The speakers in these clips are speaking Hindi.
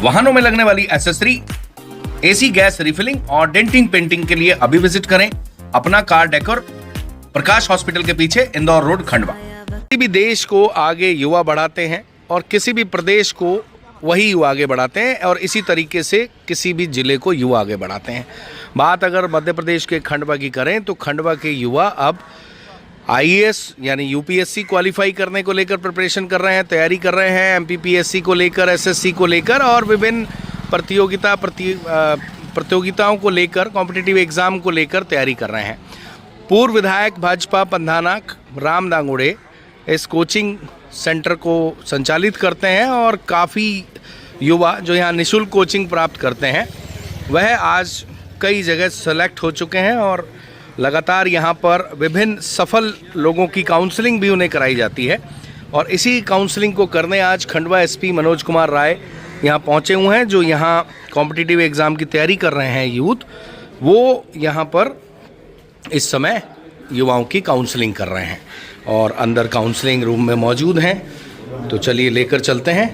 वाहनों में लगने वाली एसेसरी, एसी गैस रिफिलिंग और डेंटिंग पेंटिंग के लिए अभी विजिट करें अपना कार डेकोर, प्रकाश हॉस्पिटल के पीछे, इंदौर रोड, खंडवा। किसी भी देश को आगे युवा बढ़ाते हैं और किसी भी प्रदेश को वही युवा आगे बढ़ाते हैं और इसी तरीके से किसी भी जिले को युवा आगे बढ़ाते हैं। बात अगर मध्य प्रदेश के खंडवा की करें तो खंडवा के युवा अब आईएएस यानी यूपीएससी क्वालिफाई करने को लेकर प्रिपरेशन कर रहे हैं, तैयारी कर रहे हैं, एमपीपीएससी को लेकर, एसएससी को लेकर और विभिन्न प्रतियोगिताओं को लेकर, कॉम्पिटिटिव एग्ज़ाम को लेकर तैयारी कर रहे हैं। पूर्व विधायक भाजपा पंधाना राम दांगुड़े इस कोचिंग सेंटर को संचालित करते हैं और काफ़ी युवा जो यहाँ निःशुल्क कोचिंग प्राप्त करते हैं वह आज कई जगह सेलेक्ट हो चुके हैं और लगातार यहाँ पर विभिन्न सफल लोगों की काउंसलिंग भी उन्हें कराई जाती है। और इसी काउंसलिंग को करने आज खंडवा एसपी मनोज कुमार राय यहाँ पहुँचे हुए हैं। जो यहाँ कॉम्पिटिटिव एग्ज़ाम की तैयारी कर रहे हैं यूथ, वो यहाँ पर इस समय युवाओं की काउंसलिंग कर रहे हैं और अंदर काउंसलिंग रूम में मौजूद हैं। तो चलिए लेकर चलते हैं।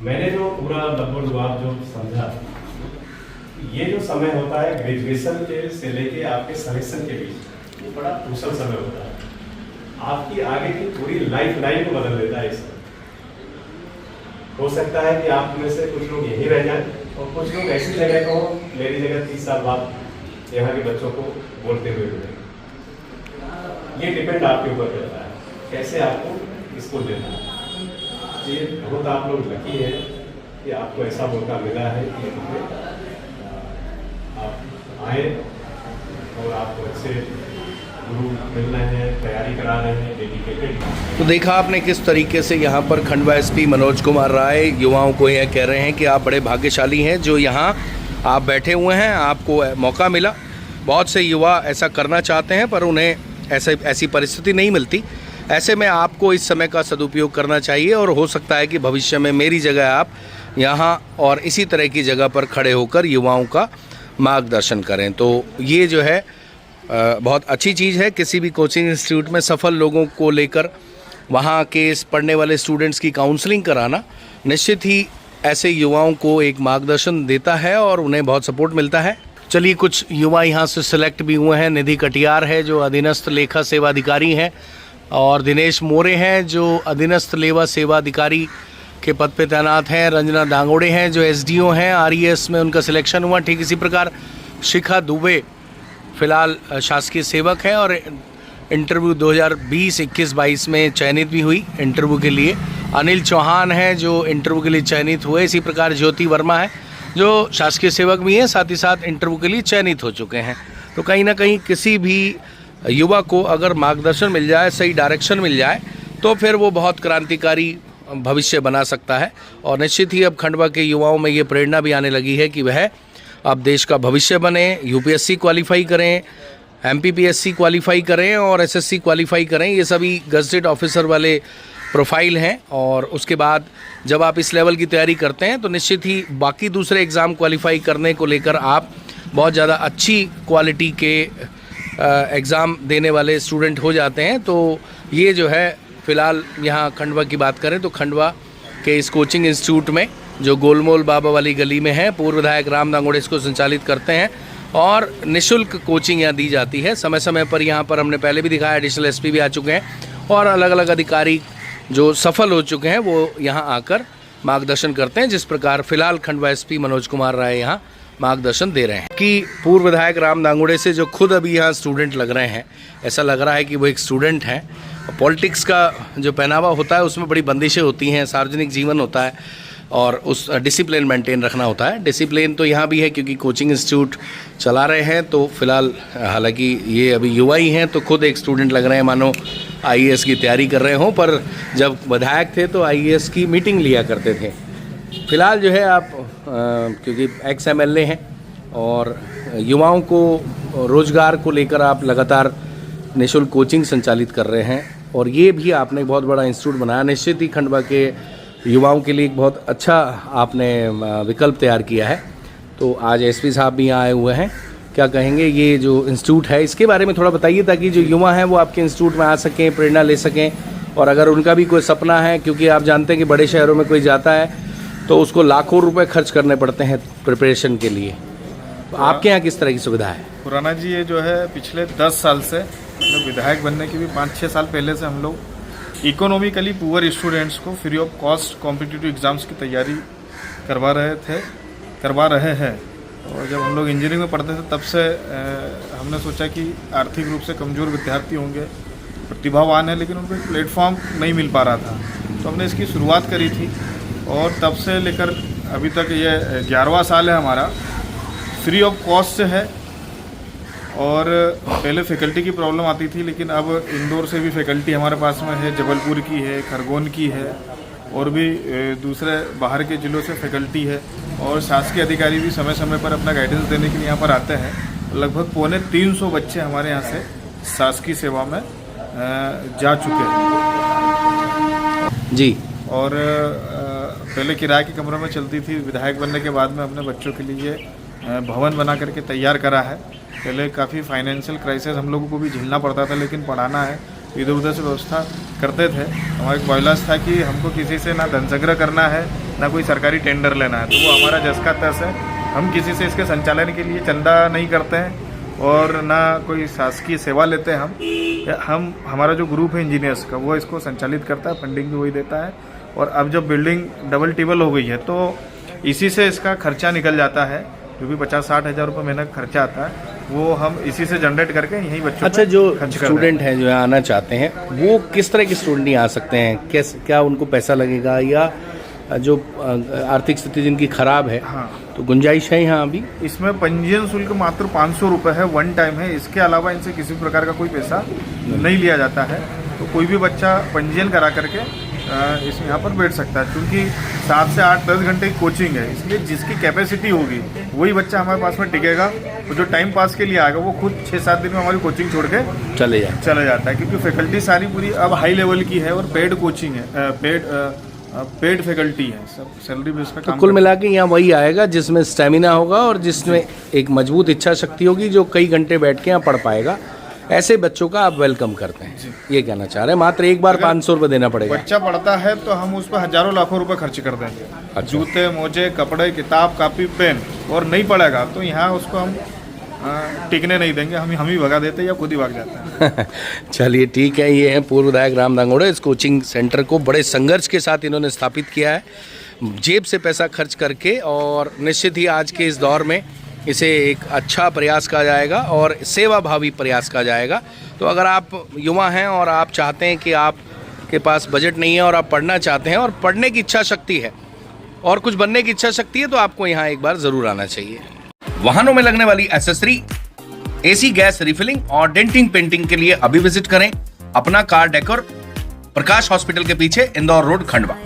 मैंने जो पूरा लगभग आप जो समझा, ये जो समय होता है ग्रेजुएशन के से लेके आपके सिलेक्शन के बीच, ये बड़ा क्रूशल समय होता है। आपकी आगे की पूरी लाइफ लाइन को बदल देता है। इसमें हो सकता है कि आप में से कुछ लोग यहीं रह जाएं और कुछ लोग ऐसी जगह को, मेरी जगह 30 साल बाद यहाँ के बच्चों को बोलते हुए मिले। ये डिपेंड आपके ऊपर करता है कैसे आपको इसको देना है। ये बहुत आप लोग लकी हैं कि आपको ऐसा मौका मिला है कि आप आए और आपको अच्छे गुरु मिल रहे हैं, तैयारी करा रहे हैं, डेडिकेटेड। तो देखा आपने किस तरीके से यहाँ पर खंडवा एसपी मनोज कुमार राय युवाओं को यह कह रहे हैं कि आप बड़े भाग्यशाली हैं जो यहाँ आप बैठे हुए हैं, आपको मौका मिला। बहुत से युवा ऐसा करना चाहते हैं पर उन्हें ऐसी परिस्थिति नहीं मिलती। ऐसे में आपको इस समय का सदुपयोग करना चाहिए और हो सकता है कि भविष्य में मेरी जगह आप यहाँ और इसी तरह की जगह पर खड़े होकर युवाओं का मार्गदर्शन करें। तो ये जो है बहुत अच्छी चीज़ है। किसी भी कोचिंग इंस्टीट्यूट में सफल लोगों को लेकर वहाँ के पढ़ने वाले स्टूडेंट्स की काउंसलिंग कराना निश्चित ही ऐसे युवाओं को एक मार्गदर्शन देता है और उन्हें बहुत सपोर्ट मिलता है। चलिए कुछ युवा यहाँ से सिलेक्ट भी हुए हैं। निधि कटियार है जो अधीनस्थ लेखा सेवा अधिकारी हैं और दिनेश मोरे हैं जो अधीनस्थ लेवा सेवा अधिकारी के पद पे तैनात हैं। रंजना दांगोड़े हैं जो एसडीओ हैं, आरईएस में उनका सिलेक्शन हुआ। ठीक इसी प्रकार शिखा दुबे फ़िलहाल शासकीय सेवक है और इंटरव्यू 2020, 21, 22 में चयनित भी हुई इंटरव्यू के लिए। अनिल चौहान हैं जो इंटरव्यू के लिए चयनित हुए। इसी प्रकार ज्योति वर्मा है जो शासकीय सेवक भी हैं, साथ ही साथ इंटरव्यू के लिए चयनित हो चुके हैं। तो कहीं ना कहीं किसी भी युवा को अगर मार्गदर्शन मिल जाए, सही डायरेक्शन मिल जाए तो फिर वो बहुत क्रांतिकारी भविष्य बना सकता है। और निश्चित ही अब खंडवा के युवाओं में ये प्रेरणा भी आने लगी है कि वह अब देश का भविष्य बने, यूपीएससी क्वालिफाई करें, एमपीपीएससी क्वालिफाई करें और एसएससी क्वालिफाई करें। ये सभी गजेटेड ऑफिसर वाले प्रोफाइल हैं और उसके बाद जब आप इस लेवल की तैयारी करते हैं तो निश्चित ही बाकी दूसरे एग्ज़ाम क्वालिफाई करने को लेकर आप बहुत ज़्यादा अच्छी क्वालिटी के एग्ज़ाम देने वाले स्टूडेंट हो जाते हैं। तो ये जो है फ़िलहाल यहाँ खंडवा की बात करें तो खंडवा के इस कोचिंग इंस्टीट्यूट में जो गोलमोल बाबा वाली गली में है, पूर्व विधायक राम दांगोड़े इसको संचालित करते हैं और निःशुल्क कोचिंग यहाँ दी जाती है। समय समय पर यहाँ पर हमने पहले भी दिखाया, एडिशनल एसपी भी आ चुके हैं और अलग अलग अधिकारी जो सफल हो चुके हैं वो यहाँ आकर मार्गदर्शन करते हैं। जिस प्रकार फ़िलहाल खंडवा एसपी मनोज कुमार राय यहाँ मार्गदर्शन दे रहे हैं कि पूर्व विधायक राम दांगोड़े से जो खुद अभी यहाँ स्टूडेंट लग रहे हैं, ऐसा लग रहा है कि वो एक स्टूडेंट हैं। पॉलिटिक्स का जो पहनावा होता है उसमें बड़ी बंदिशें होती हैं, सार्वजनिक जीवन होता है और उस डिसिप्लिन मेंटेन रखना होता है। डिसिप्लिन तो यहाँ भी है क्योंकि कोचिंग इंस्टीट्यूट चला रहे हैं। तो फिलहाल हालांकि ये अभी युवा ही हैं तो खुद एक स्टूडेंट लग रहे हैं मानो आईएएस की तैयारी कर रहे हों, पर जब विधायक थे तो आईएएस की मीटिंग लिया करते थे। फिलहाल जो है आप क्योंकि एक्स एमएलए हैं और युवाओं को रोज़गार को लेकर आप लगातार निःशुल्क कोचिंग संचालित कर रहे हैं और ये भी आपने बहुत बड़ा इंस्टीट्यूट बनाया। निश्चित ही खंडवा के युवाओं के लिए एक बहुत अच्छा आपने विकल्प तैयार किया है। तो आज एसपी साहब भी यहाँ आए हुए हैं क्या कहेंगे ये जो इंस्टीट्यूट है इसके बारे में थोड़ा बताइए, ताकि जो युवा हैं वो आपके इंस्टीट्यूट में आ सकें, प्रेरणा ले सकें, और अगर उनका भी कोई सपना है, क्योंकि आप जानते हैं कि बड़े शहरों में कोई जाता है तो उसको लाखों रुपए खर्च करने पड़ते हैं प्रिपरेशन के लिए, तो आपके यहाँ किस तरह की सुविधा है? खुराना जी, ये जो है पिछले 10 साल से, मतलब विधायक बनने के भी 5-6 साल पहले से हम लोग इकोनॉमिकली पुअर स्टूडेंट्स को free of cost competitive exams की तैयारी करवा रहे हैं। और जब हम लोग इंजीनियरिंग में पढ़ते थे तब से हमने सोचा कि आर्थिक रूप से कमज़ोर विद्यार्थी होंगे, प्रतिभावान है, लेकिन उनको एक प्लेटफॉर्म नहीं मिल पा रहा था, तो हमने इसकी शुरुआत करी थी। और तब से लेकर अभी तक ये 11वां साल है हमारा, फ्री ऑफ कॉस्ट है। और पहले फैकल्टी की प्रॉब्लम आती थी, लेकिन अब इंदौर से भी फैकल्टी हमारे पास में है, जबलपुर की है, खरगोन की है, और भी दूसरे बाहर के ज़िलों से फैकल्टी है। और शासकीय अधिकारी भी समय समय पर अपना गाइडेंस देने के लिए यहाँ पर आते हैं। लगभग 250 बच्चे हमारे यहाँ से शासकीय सेवा में जा चुके हैं जी। और पहले किराए के कमरों में चलती थी, विधायक बनने के बाद में अपने बच्चों के लिए भवन बना करके तैयार करा है। पहले काफ़ी फाइनेंशियल क्राइसिस हम लोगों को भी झेलना पड़ता था, लेकिन पढ़ाना है इधर उधर से व्यवस्था करते थे। हमारा एक बॉयलास था कि हमको किसी से ना धन संग्रह करना है, ना कोई सरकारी टेंडर लेना है, तो वो हमारा जस का तस है। हम किसी से इसके संचालन के लिए चंदा नहीं करते हैं और ना कोई शासकीय सेवा लेते हैं। हम हमारा जो ग्रुप है इंजीनियर्स का, वो इसको संचालित करता है, फंडिंग भी वही देता है। और अब जब बिल्डिंग डबल टिबल हो गई है तो इसी से इसका खर्चा निकल जाता है, जो भी 50-60 हज़ार रुपये महीने का खर्चा आता है, वो हम इसी से जनरेट करके यहीं बच्चों अच्छा, जो स्टूडेंट हैं जो आना चाहते हैं, वो किस तरह के स्टूडेंट यहाँ आ सकते हैं? कैसे, क्या उनको पैसा लगेगा, या जो आर्थिक स्थिति जिनकी खराब है? हाँ, तो गुंजाइश है यहाँ अभी? इसमें पंजीयन शुल्क मात्र 500 रुपये है, वन टाइम है। इसके अलावा इनसे किसी प्रकार का कोई पैसा नहीं लिया जाता है। तो कोई भी बच्चा पंजीयन करा करके इस यहाँ पर बैठ सकता है, क्योंकि 7 से 8-10 घंटे की कोचिंग है, इसलिए जिसकी कैपेसिटी होगी वही बच्चा हमारे पास में टिकेगा। तो जो टाइम पास के लिए आएगा वो खुद 6-7 दिन में हमारी कोचिंग छोड़ के चले जाता है, क्योंकि फैकल्टी सारी पूरी अब हाई लेवल की है और पेड कोचिंग है, पेड फैकल्टी है, सब सैलरी बेस पे। तो कुल मिला के यहाँ वही आएगा जिसमें स्टेमिना होगा और जिसमें एक मजबूत इच्छा शक्ति होगी, जो कई घंटे बैठ के यहाँ पढ़ पाएगा। ऐसे बच्चों का आप वेलकम करते हैं, ये कहना चाह रहे हैं। मात्र एक बार 500 रुपये देना पड़ेगा। बच्चा पढ़ता है तो हम उस पर हजारों लाखों रुपए खर्च कर देंगे। अच्छा। जूते, मोजे, कपड़े, किताब, कॉपी, पेन। और नहीं पढ़ेगा तो यहाँ उसको हम टिकने नहीं देंगे, हम ही भगा देते हैं या खुद ही भाग जाते हैं। चलिए ठीक है, ये है पूर्व विधायक राम दांगोड़े। इस कोचिंग सेंटर को बड़े संघर्ष के साथ इन्होंने स्थापित किया है, जेब से पैसा खर्च करके, और निश्चित ही आज के इस दौर में इसे एक अच्छा प्रयास कहा जाएगा और सेवा भावी प्रयास कहा जाएगा। तो अगर आप युवा हैं और आप चाहते हैं कि आपके पास बजट नहीं है और आप पढ़ना चाहते हैं और पढ़ने की इच्छा शक्ति है और कुछ बनने की इच्छा शक्ति है, तो आपको यहाँ एक बार ज़रूर आना चाहिए। वाहनों में लगने वाली एक्सेसरी, एसी, गैस रिफिलिंग और डेंटिंग पेंटिंग के लिए अभी विजिट करें अपना कार डेकोर, प्रकाश हॉस्पिटल के पीछे, इंदौर रोड, खंडवा।